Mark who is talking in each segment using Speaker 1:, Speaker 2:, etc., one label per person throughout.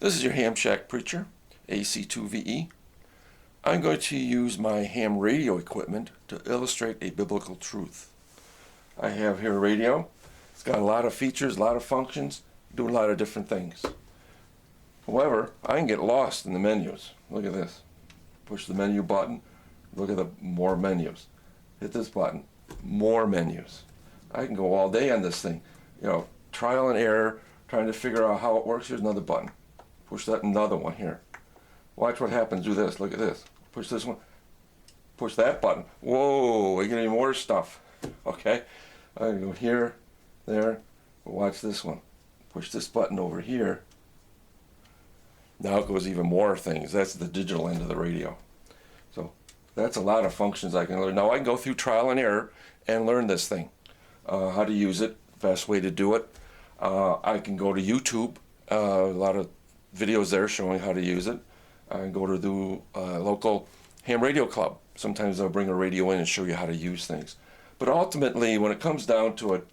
Speaker 1: This is your Hamshack preacher, AC2VE. I'm going to use my ham radio equipment to illustrate a biblical truth. I have here a radio. It's got a lot of features, a lot of functions, do a lot of different things. However, I can get lost in the menus. Look at this. Push the menu button, look at the more menus. Hit this button, more menus. I can go all day on this thing. Trial and error, trying to figure out how it works. Here's another button. Push that, another one here. Watch what happens. Do this. Look at this. Push this one. Push that button. Whoa, we're getting more stuff. Okay. I can go here, there. Watch this one. Push this button over here. Now it goes even more things. That's the digital end of the radio. So that's a lot of functions I can learn. Now I can go through trial and error and learn this thing. How to use it, best way to do it. I can go to YouTube, a lot of videos there showing how to use it. I can go to the local ham radio club. Sometimes they'll bring a radio in and show you how to use things. But ultimately, when it comes down to it,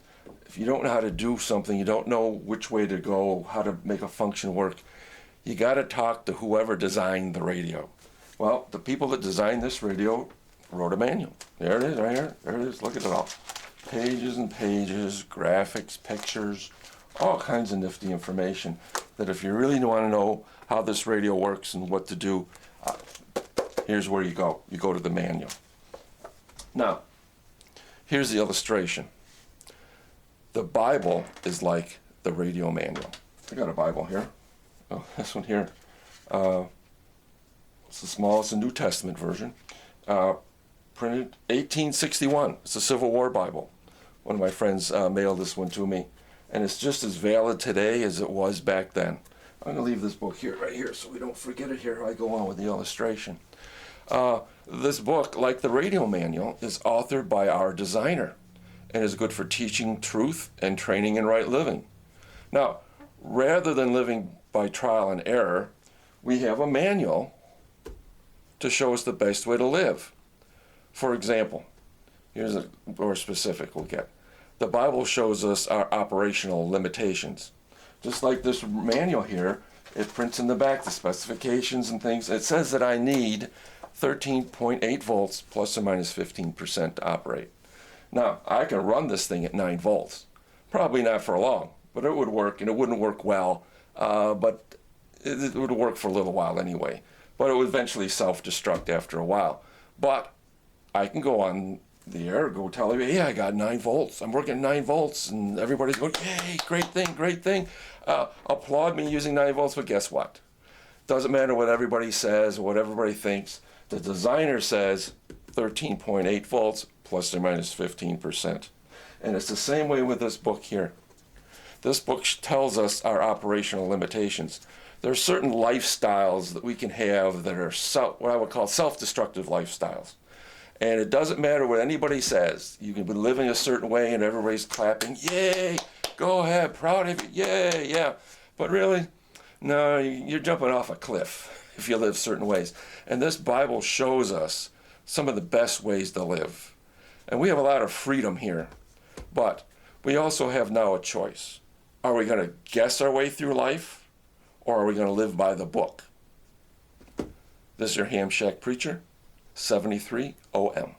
Speaker 1: if you don't know how to do something, you don't know which way to go, how to make a function work, you got to talk to whoever designed the radio. Well, the people that designed this radio wrote a manual. There it is, right here. There it is. Look at it all. Pages and pages, graphics, pictures, all kinds of nifty information that if you really want to know how this radio works and what to do, here's where you go. You go to the manual. Now, here's the illustration. The Bible is like the radio manual. I got a Bible here. Oh, this one here. It's the smallest, the New Testament version. Printed 1861. It's a Civil War Bible. One of my friends mailed this one to me. And it's just as valid today as it was back then. I'm going to leave this book here, right here, so we don't forget it here. I go on with the illustration. This book, like the radio manual, is authored by our designer and is good for teaching truth and training in right living. Now, rather than living by trial and error, we have a manual to show us the best way to live. For example, here's a more specific we'll get. The Bible shows us our operational limitations. Just like this manual here, it prints in the back the specifications and things. It says that I need 13.8 volts plus or minus 15% to operate. Now, I can run this thing at 9 volts. Probably not for long, but it would work, and it wouldn't work well, but it would work for a little while anyway. But it would eventually self-destruct after a while. But I can go on the air, go tell you, hey, I got 9 volts. I'm working at 9 volts, and everybody's going, hey, great thing, great thing. Applaud me using 9 volts, but guess what? Doesn't matter what everybody says or what everybody thinks. The designer says 13.8 volts plus or minus 15%. And it's the same way with this book here. This book tells us our operational limitations. There are certain lifestyles that we can have that are what I would call self-destructive lifestyles. And it doesn't matter what anybody says. You can be living a certain way and everybody's clapping, yay, go ahead, proud of you, yay, yeah. But really, no, you're jumping off a cliff if you live certain ways. And this Bible shows us some of the best ways to live. And we have a lot of freedom here. But we also have now a choice. Are we going to guess our way through life, or are we going to live by the book? This is your Hamshack preacher, 73 OM.